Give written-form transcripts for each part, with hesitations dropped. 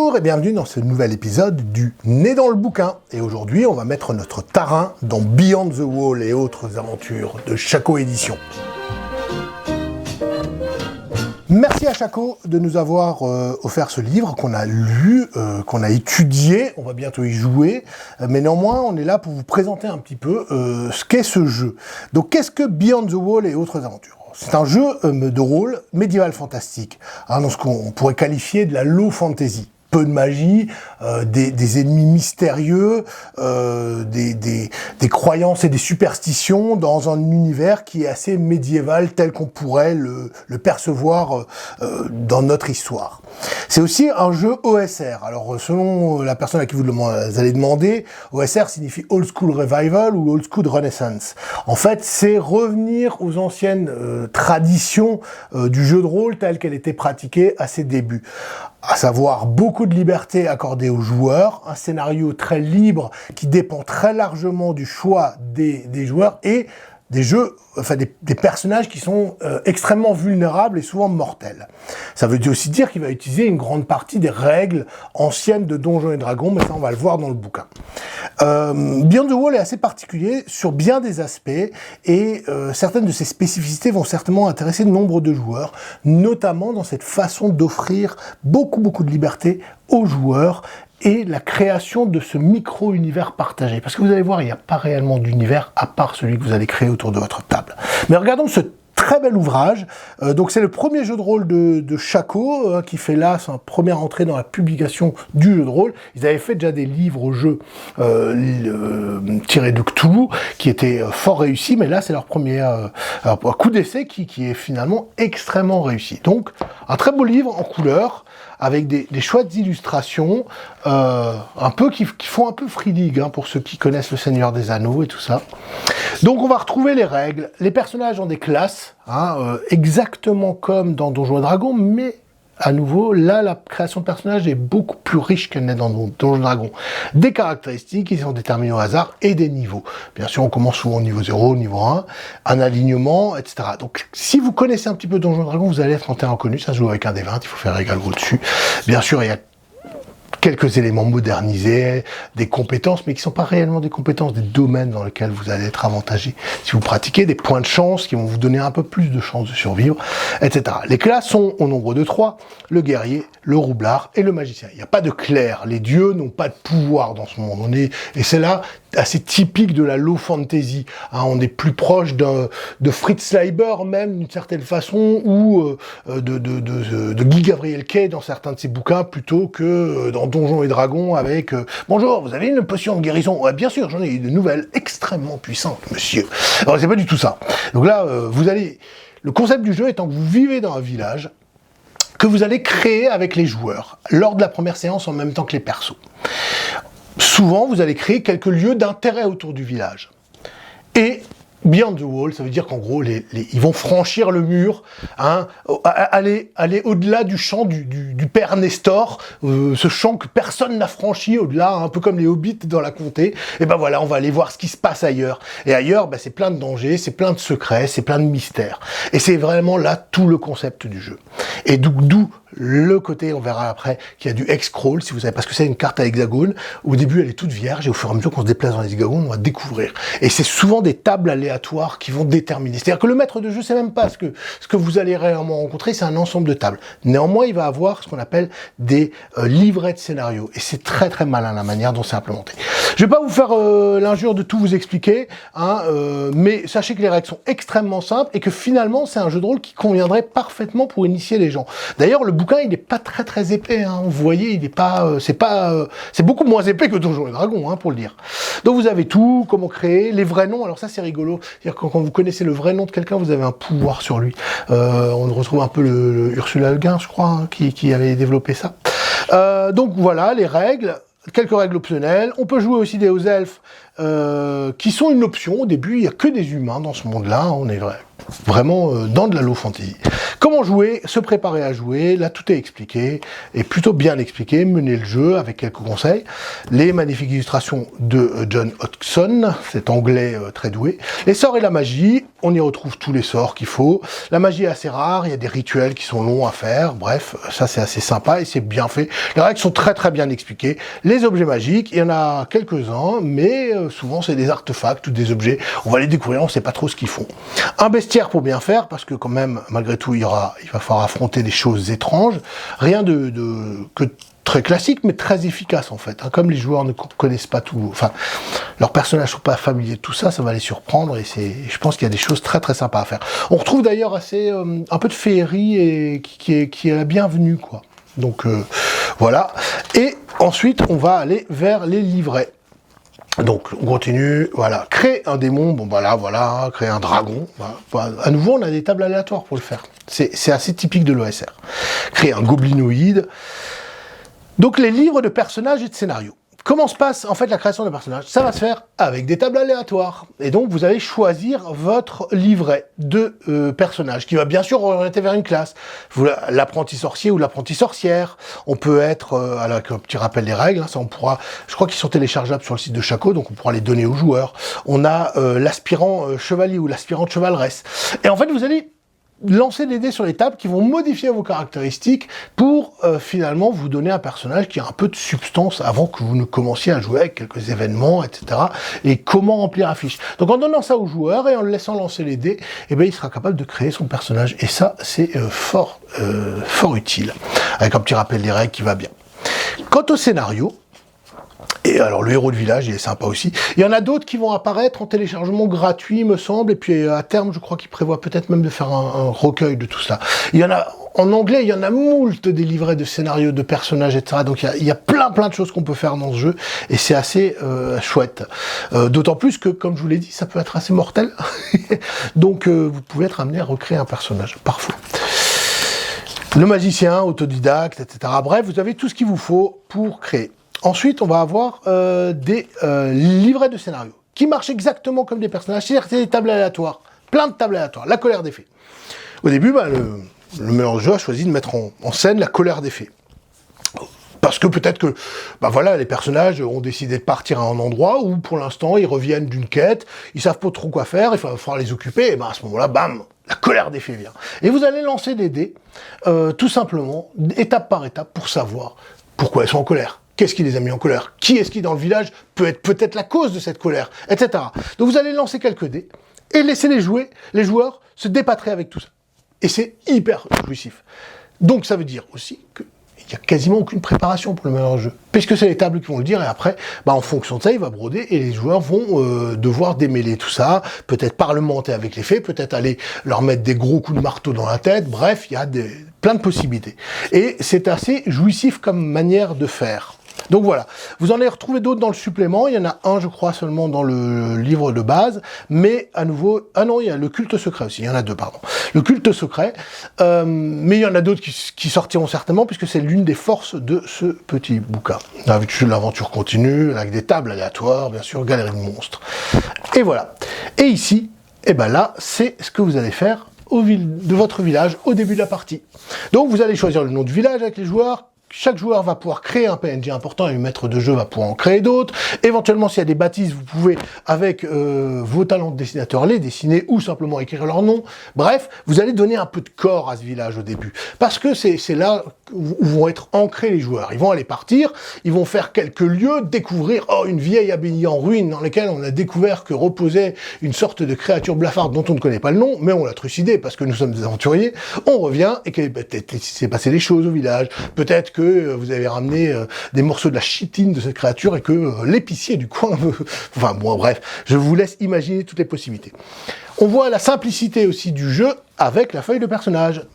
Bonjour et bienvenue dans ce nouvel épisode du Nez dans le bouquin. Et aujourd'hui, on va mettre notre tarin dans Beyond the Wall et autres aventures de Chaco Édition. Merci à Chaco de nous avoir offert ce livre qu'on a lu, qu'on a étudié, on va bientôt y jouer, mais néanmoins on est là pour vous présenter un petit peu ce qu'est ce jeu. Donc qu'est-ce que Beyond the Wall et autres aventures ? C'est un jeu de rôle médiéval fantastique, dans ce qu'on pourrait qualifier de la low fantasy. Peu de magie, des ennemis mystérieux, des croyances et des superstitions dans un univers qui est assez médiéval tel qu'on pourrait le percevoir dans notre histoire. C'est aussi un jeu OSR. Alors selon la personne à qui vous allez demander, OSR signifie Old School Revival ou Old School Renaissance. En fait, c'est revenir aux anciennes traditions du jeu de rôle telle qu'elle était pratiquée à ses débuts. À savoir beaucoup de liberté accordée aux joueurs, un scénario très libre qui dépend très largement du choix des joueurs et des jeux, enfin des personnages qui sont extrêmement vulnérables et souvent mortels. Ça veut aussi dire qu'il va utiliser une grande partie des règles anciennes de Donjons et Dragons, mais ça on va le voir dans le bouquin. Beyond the Wall est assez particulier sur bien des aspects et certaines de ses spécificités vont certainement intéresser nombre de joueurs, notamment dans cette façon d'offrir beaucoup de liberté aux joueurs et la création de ce micro-univers partagé. Parce que vous allez voir, il n'y a pas réellement d'univers à part celui que vous allez créer autour de votre table. Mais regardons ce très bel ouvrage. Donc c'est le premier jeu de rôle de Chaco qui fait là sa première entrée dans la publication du jeu de rôle. Ils avaient fait déjà des livres au jeu tirés de Cthulhu qui étaient fort réussis, mais là c'est leur premier coup d'essai qui est finalement extrêmement réussi. Donc un très beau livre en couleur, avec des chouettes illustrations, un peu qui font un peu Free League, pour ceux qui connaissent le Seigneur des Anneaux et tout ça. Donc on va retrouver les règles, les personnages ont des classes, exactement comme dans Donjons et Dragons, mais à nouveau, là, la création de personnages est beaucoup plus riche qu'elle n'est dans Donjons et Dragons. Des caractéristiques qui sont déterminées au hasard et des niveaux. Bien sûr, on commence souvent au niveau 0, au niveau 1, un alignement, etc. Donc, si vous connaissez un petit peu Donjons et Dragons, vous allez être en terrain connu. Ça se joue avec un des 20, il faut faire égal gros dessus. Bien sûr, il y a quelques éléments modernisés, des compétences, mais qui ne sont pas réellement des compétences, des domaines dans lesquels vous allez être avantagé. Si vous pratiquez des points de chance qui vont vous donner un peu plus de chances de survivre, etc. Les classes sont au nombre de 3, le guerrier, le roublard et le magicien. Il n'y a pas de clerc, les dieux n'ont pas de pouvoir dans ce monde. Et c'est là assez typique de la low fantasy. On est plus proche de Fritz Leiber même, d'une certaine façon, ou de Guy Gabriel Kay dans certains de ses bouquins, plutôt que dans Donjons et Dragons avec bonjour, vous avez une potion de guérison? Ouais, bien sûr, j'en ai une nouvelle extrêmement puissante, monsieur. Alors, c'est pas du tout ça. Donc là, le concept du jeu étant que vous vivez dans un village que vous allez créer avec les joueurs lors de la première séance en même temps que les persos. Souvent, vous allez créer quelques lieux d'intérêt autour du village. Et Beyond the Wall, ça veut dire qu'en gros, ils vont franchir le mur, aller au-delà du champ du père Nestor, ce champ que personne n'a franchi au-delà, un peu comme les hobbits dans la comté. Et ben voilà, on va aller voir ce qui se passe ailleurs. Et ailleurs, c'est plein de dangers, c'est plein de secrets, c'est plein de mystères. Et c'est vraiment là tout le concept du jeu. Et d'où le côté, on verra après, qu'il y a du Hexcrawl, si vous savez, parce que c'est une carte à hexagone. Au début, elle est toute vierge, et au fur et à mesure qu'on se déplace dans les hexagones, on va découvrir. Et c'est souvent des tables aléatoires qui vont déterminer. C'est-à-dire que le maître de jeu, c'est même pas ce que vous allez réellement rencontrer, c'est un ensemble de tables. Néanmoins, il va avoir ce qu'on appelle des livrets de scénario. Et c'est très très malin la manière dont c'est implémenté. Je vais pas vous faire l'injure de tout vous expliquer, mais sachez que les règles sont extrêmement simples et que finalement, c'est un jeu de rôle qui conviendrait parfaitement pour initier les gens. D'ailleurs, le bouquin, il n'est pas très épais. Vous voyez, il est pas, c'est beaucoup moins épais que Donjons et Dragons, pour le dire. Donc vous avez tout, comment créer, les vrais noms. Alors ça, c'est rigolo. C'est-à-dire que quand vous connaissez le vrai nom de quelqu'un, vous avez un pouvoir sur lui. On retrouve un peu le Ursula Le Guin, je crois, qui avait développé ça. Donc voilà, les règles. Quelques règles optionnelles. On peut jouer aussi des hauts elfes qui sont une option. Au début, il n'y a que des humains dans ce monde-là, on est vraiment dans de la low fantasy. Comment jouer, se préparer à jouer, là tout est expliqué, et plutôt bien expliqué, mener le jeu avec quelques conseils. Les magnifiques illustrations de John Hodgson, cet anglais très doué. Les sorts et la magie, on y retrouve tous les sorts qu'il faut. La magie est assez rare, il y a des rituels qui sont longs à faire, bref, ça c'est assez sympa et c'est bien fait. Les règles sont très très bien expliquées. Les objets magiques, il y en a quelques-uns, mais souvent c'est des artefacts ou des objets, on va les découvrir, on ne sait pas trop ce qu'ils font. Un bestiaire pour bien faire, parce que quand même, malgré tout, il va falloir affronter des choses étranges. Rien que très classique, mais très efficace en fait. Comme les joueurs ne connaissent pas tout, enfin, leurs personnages ne sont pas familiers de tout ça, ça va les surprendre et je pense qu'il y a des choses très très sympas à faire. On retrouve d'ailleurs un peu de féerie et qui est la bienvenue, quoi. Donc voilà. Et ensuite, on va aller vers les livrets. Donc, on continue, voilà, créer un démon, bon voilà, créer un dragon, voilà. À nouveau, on a des tables aléatoires pour le faire. C'est assez typique de l'OSR. Créer un goblinoïde. Donc, les livres de personnages et de scénarios. Comment se passe en fait la création de personnages? Ça va se faire avec des tables aléatoires. Et donc vous allez choisir votre livret de personnage qui va bien sûr orienter vers une classe. L'apprenti sorcier ou l'apprenti sorcière. On peut être, alors un petit rappel des règles, hein, ça on pourra, je crois qu'ils sont téléchargeables sur le site de Chaco, donc on pourra les donner aux joueurs. On a l'aspirant chevalier ou l'aspirante chevaleresse. Et en fait vous allez lancer des dés sur les tables qui vont modifier vos caractéristiques pour finalement vous donner un personnage qui a un peu de substance avant que vous ne commenciez à jouer avec quelques événements, etc. Et comment remplir la fiche. Donc en donnant ça au joueur et en le laissant lancer les dés, eh bien, il sera capable de créer son personnage. Et ça, c'est fort utile. Avec un petit rappel des règles qui va bien. Quant au scénario, et alors le héros de village, il est sympa aussi. Il y en a d'autres qui vont apparaître en téléchargement gratuit, il me semble, et puis à terme, je crois qu'il prévoit peut-être même de faire un recueil de tout cela. Il y en a, en anglais, il y en a moult des livrets de scénarios, de personnages, etc. Donc il y a plein de choses qu'on peut faire dans ce jeu, et c'est assez chouette. D'autant plus que, comme je vous l'ai dit, ça peut être assez mortel. Donc vous pouvez être amené à recréer un personnage, parfois. Le magicien, autodidacte, etc. Bref, vous avez tout ce qu'il vous faut pour créer. Ensuite, on va avoir des livrets de scénario qui marchent exactement comme des personnages. C'est-à-dire des tables aléatoires, plein de tables aléatoires. La colère des fées. Au début, le meneur de jeu a choisi de mettre en scène la colère des fées. Parce que peut-être que, les personnages ont décidé de partir à un endroit où, pour l'instant, ils reviennent d'une quête, ils savent pas trop quoi faire, il va falloir les occuper, et à ce moment-là, bam, la colère des fées vient. Et vous allez lancer des dés, tout simplement, étape par étape, pour savoir pourquoi elles sont en colère. Qu'est-ce qui les a mis en colère? Qui est-ce qui, dans le village, peut être peut-être la cause de cette colère, etc. Donc vous allez lancer quelques dés et laisser les joueurs se dépâtrer avec tout ça. Et c'est hyper jouissif. Donc ça veut dire aussi qu'il n'y a quasiment aucune préparation pour le meneur de jeu. Puisque c'est les tables qui vont le dire, et après, en fonction de ça, il va broder, et les joueurs vont devoir démêler tout ça, peut-être parlementer avec les fées, peut-être aller leur mettre des gros coups de marteau dans la tête, bref, il y a plein de possibilités. Et c'est assez jouissif comme manière de faire. Donc voilà, vous en avez retrouvé d'autres dans le supplément, il y en a un je crois seulement dans le livre de base, mais à nouveau, il y a le culte secret aussi, il y en a deux pardon. Le culte secret, mais il y en a d'autres qui sortiront certainement puisque c'est l'une des forces de ce petit bouquin. Avec l'aventure continue, avec des tables aléatoires, bien sûr, galerie de monstres. Et voilà. Et ici, là, c'est ce que vous allez faire de votre village au début de la partie. Donc vous allez choisir le nom du village avec les joueurs. Chaque joueur va pouvoir créer un PNJ important et le maître de jeu va pouvoir en créer d'autres. Éventuellement, s'il y a des bâtisses, vous pouvez, avec vos talents de dessinateur, les dessiner ou simplement écrire leur nom. Bref, vous allez donner un peu de corps à ce village au début. Parce que c'est là où vont être ancrés les joueurs. Ils vont aller partir, ils vont faire quelques lieux, découvrir une vieille abbaye en ruine dans laquelle on a découvert que reposait une sorte de créature blafarde dont on ne connaît pas le nom, mais on l'a trucidé parce que nous sommes des aventuriers. On revient et qu'il s'est passé des choses au village. Peut-être que vous avez ramené des morceaux de la chitine de cette créature et que l'épicier du coin veut... Enfin bon, bref, je vous laisse imaginer toutes les possibilités. On voit la simplicité aussi du jeu avec la feuille de personnage.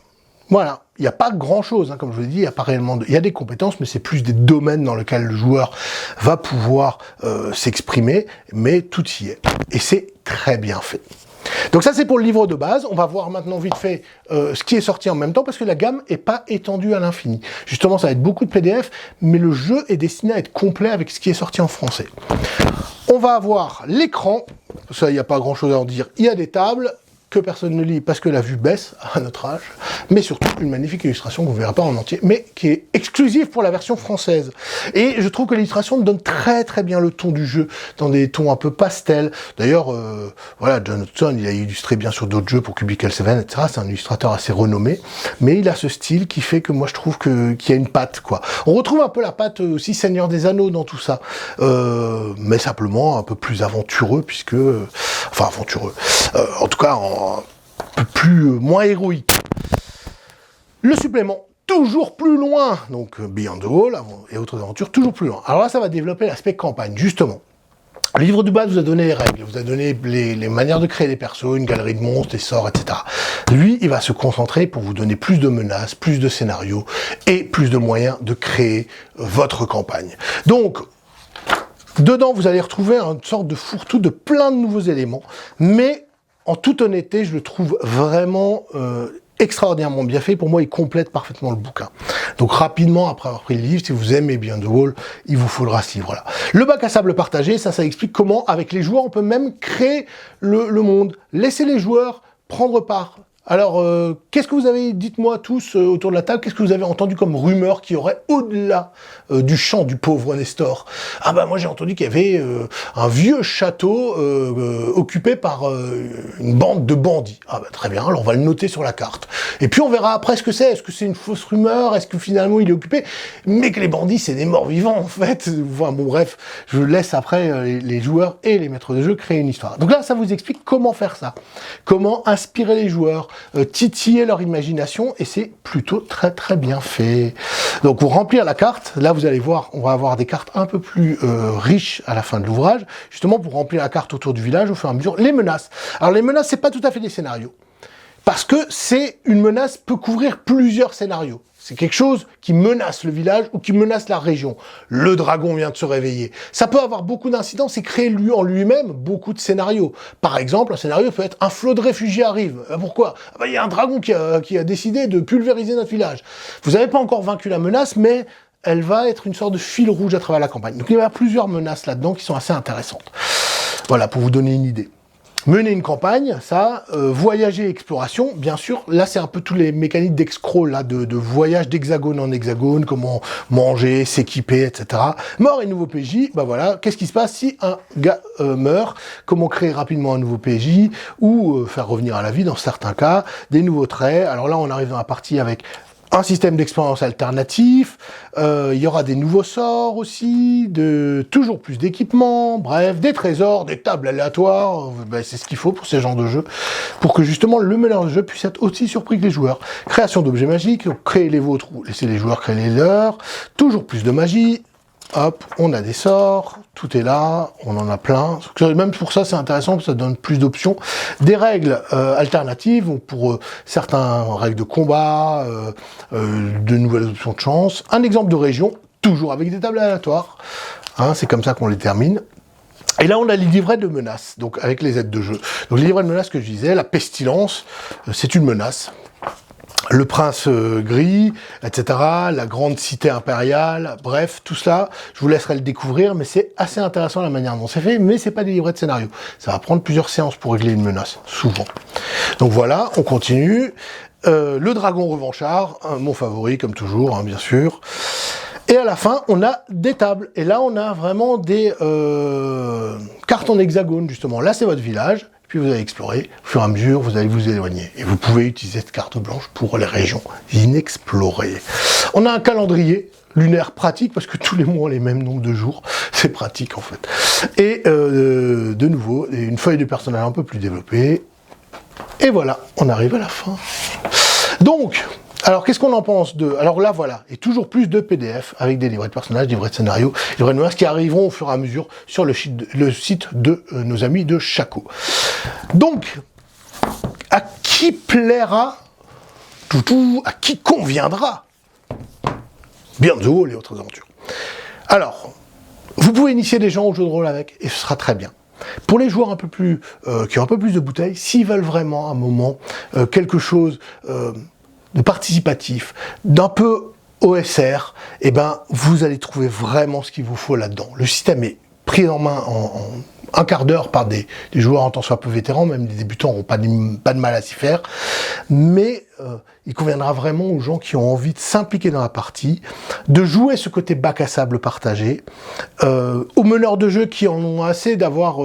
Voilà, il n'y a pas grand-chose, comme je vous l'ai dit, il n'y a pas réellement il y a des compétences, mais c'est plus des domaines dans lesquels le joueur va pouvoir s'exprimer, mais tout y est. Et c'est très bien fait. Donc ça c'est pour le livre de base, on va voir maintenant vite fait ce qui est sorti en même temps parce que la gamme n'est pas étendue à l'infini. Justement ça va être beaucoup de PDF, mais le jeu est destiné à être complet avec ce qui est sorti en français. On va avoir l'écran, ça il n'y a pas grand chose à en dire, il y a des tables, que personne ne lit parce que la vue baisse à notre âge, mais surtout une magnifique illustration que vous ne verrez pas en entier, mais qui est exclusive pour la version française. Et je trouve que l'illustration donne très très bien le ton du jeu, dans des tons un peu pastels. D'ailleurs, voilà, John Hudson, il a illustré bien sûr d'autres jeux pour Cubicle 7, etc. C'est un illustrateur assez renommé, mais il a ce style qui fait que moi je trouve qu'il y a une patte, quoi. On retrouve un peu la patte aussi Seigneur des Anneaux dans tout ça, mais simplement un peu plus aventureux, puisque... enfin aventureux, en tout cas un peu plus, moins héroïque. Le supplément, toujours plus loin, donc Beyond the Wall et autres aventures, toujours plus loin. Alors là, ça va développer l'aspect campagne, justement. Le livre de base vous a donné les règles, vous a donné les manières de créer des persos, une galerie de monstres, des sorts, etc. Lui, il va se concentrer pour vous donner plus de menaces, plus de scénarios et plus de moyens de créer votre campagne. Donc, dedans, vous allez retrouver une sorte de fourre-tout de plein de nouveaux éléments, mais en toute honnêteté, je le trouve vraiment extraordinairement bien fait. Pour moi, il complète parfaitement le bouquin. Donc rapidement, après avoir pris le livre, si vous aimez Beyond the Wall, il vous faudra ce livre-là. Le bac à sable partagé, ça explique comment, avec les joueurs, on peut même créer le monde. Laisser les joueurs prendre part. Alors, qu'est-ce que vous avez, dites-moi tous autour de la table, qu'est-ce que vous avez entendu comme rumeur qui aurait au-delà du champ du pauvre Nestor? Ah bah moi j'ai entendu qu'il y avait un vieux château occupé par une bande de bandits. Ah bah très bien, alors on va le noter sur la carte. Et puis on verra après ce que c'est. Est-ce que c'est une fausse rumeur? Est-ce que finalement il est occupé? Mais que les bandits c'est des morts vivants en fait. Enfin bon bref, je laisse après les joueurs et les maîtres de jeu créer une histoire. Donc là ça vous explique comment faire ça. Comment inspirer les joueurs, titiller leur imagination, et c'est plutôt très très bien fait. Donc pour remplir la carte, là vous allez voir, on va avoir des cartes un peu plus riches à la fin de l'ouvrage, justement pour remplir la carte autour du village au fur et à mesure. Les menaces. Alors les menaces, c'est pas tout à fait des scénarios, parce que c'est une menace peut couvrir plusieurs scénarios. C'est quelque chose qui menace le village ou qui menace la région. Le dragon vient de se réveiller. Ça peut avoir beaucoup d'incidents et créer lui en lui-même beaucoup de scénarios. Par exemple, un scénario peut être un flot de réfugiés arrive. Pourquoi? Il y a un dragon qui a décidé de pulvériser notre village. Vous n'avez pas encore vaincu la menace, mais elle va être une sorte de fil rouge à travers la campagne. Donc il y a plusieurs menaces là-dedans qui sont assez intéressantes. Voilà, pour vous donner une idée. Mener une campagne, ça, voyager, exploration, bien sûr, là c'est un peu tous les mécaniques d'excrawl, là, de voyage d'hexagone en hexagone, comment manger, s'équiper, etc. Mort et nouveau PJ, bah voilà, qu'est-ce qui se passe si un gars meurt, comment créer rapidement un nouveau PJ, ou faire revenir à la vie dans certains cas, des nouveaux traits. Alors là on arrive dans la partie avec un système d'expérience alternatif, il y aura des nouveaux sorts aussi, toujours plus d'équipements, bref, des trésors, des tables aléatoires, ben c'est ce qu'il faut pour ces genres de jeux, pour que justement le meneur de jeu puisse être aussi surpris que les joueurs. Création d'objets magiques, créez les vôtres ou laissez les joueurs créer les leurs, toujours plus de magie, hop, on a des sorts, tout est là, on en a plein. Même pour ça, c'est intéressant, parce que ça donne plus d'options. Des règles alternatives, donc pour certains règles de combat, de nouvelles options de chance. Un exemple de région, toujours avec des tables aléatoires. Hein, c'est comme ça qu'on les termine. Et là, on a les livrets de menaces, donc avec les aides de jeu. Donc les livrets de menaces que je disais, la pestilence, c'est une menace. Le prince gris, etc., la grande cité impériale, bref, tout cela, je vous laisserai le découvrir, mais c'est assez intéressant la manière dont c'est fait, mais c'est pas des livrets de scénario. Ça va prendre plusieurs séances pour régler une menace, souvent. Donc voilà, on continue. Le dragon revanchard, mon favori, comme toujours, hein, bien sûr. Et à la fin, on a des tables. Et là, on a vraiment des cartes en hexagone, justement. Là, c'est votre village. Puis vous allez explorer, au fur et à mesure, vous allez vous éloigner. Et vous pouvez utiliser cette carte blanche pour les régions inexplorées. On a un calendrier lunaire pratique, parce que tous les mois ont les mêmes nombres de jours. C'est pratique, en fait. Et de nouveau, une feuille de personnage un peu plus développée. Et voilà, on arrive à la fin. Donc, alors qu'est-ce qu'on en pense de... Alors là, voilà, et toujours plus de PDF avec des livrets de personnages, des livrets de scénarios, des livrets de menaces qui arriveront au fur et à mesure sur le site de nos amis de Chaco. Donc, à qui plaira, à qui conviendra Beyond the Wall et autres aventures. Alors, vous pouvez initier des gens au jeu de rôle avec, et ce sera très bien. Pour les joueurs un peu plus, qui ont un peu plus de bouteilles, s'ils veulent vraiment à un moment quelque chose de participatif, d'un peu OSR, eh ben vous allez trouver vraiment ce qu'il vous faut là-dedans. Le système est pris en main en un quart d'heure par des joueurs en tant soit peu vétérans, même des débutants n'auront pas de mal à s'y faire, mais il conviendra vraiment aux gens qui ont envie de s'impliquer dans la partie, de jouer ce côté bac à sable partagé, aux meneurs de jeu qui en ont assez d'avoir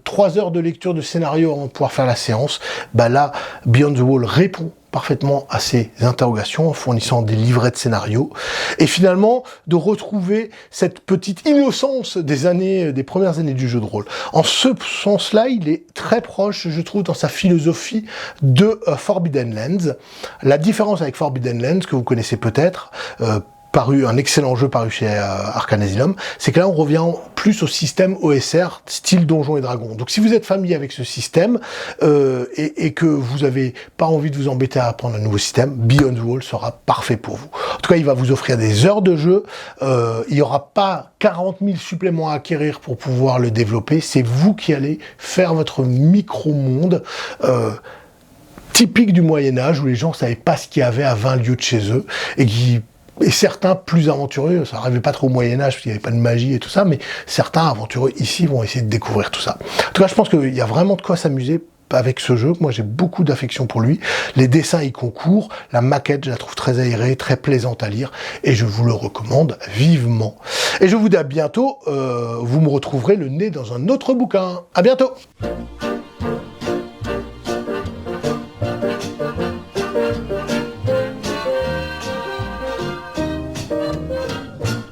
3 heures de lecture de scénario avant de pouvoir faire la séance. Bah là, Beyond the Wall répond parfaitement à ces interrogations en fournissant des livrets de scénarios et finalement de retrouver cette petite innocence des premières années du jeu de rôle. En ce sens-là, il est très proche, je trouve, dans sa philosophie de Forbidden Lands. La différence avec Forbidden Lands, que vous connaissez peut-être, un excellent jeu paru chez Arcane Asylum, c'est que là on revient plus au système OSR style Donjons et Dragons. Donc si vous êtes familier avec ce système et que vous n'avez pas envie de vous embêter à apprendre un nouveau système, Beyond the Wall sera parfait pour vous. En tout cas, il va vous offrir des heures de jeu, il n'y aura pas 40 000 suppléments à acquérir pour pouvoir le développer, c'est vous qui allez faire votre micro-monde typique du Moyen-Âge où les gens ne savaient pas ce qu'il y avait à 20 lieues de chez eux et certains plus aventureux, ça n'arrivait pas trop au Moyen-Âge parce qu'il n'y avait pas de magie et tout ça, mais certains aventureux ici vont essayer de découvrir tout ça. En tout cas, je pense qu'il y a vraiment de quoi s'amuser avec ce jeu. Moi, j'ai beaucoup d'affection pour lui. Les dessins y concourent, la maquette, je la trouve très aérée, très plaisante à lire, et je vous le recommande vivement. Et je vous dis à bientôt, vous me retrouverez le nez dans un autre bouquin. À bientôt!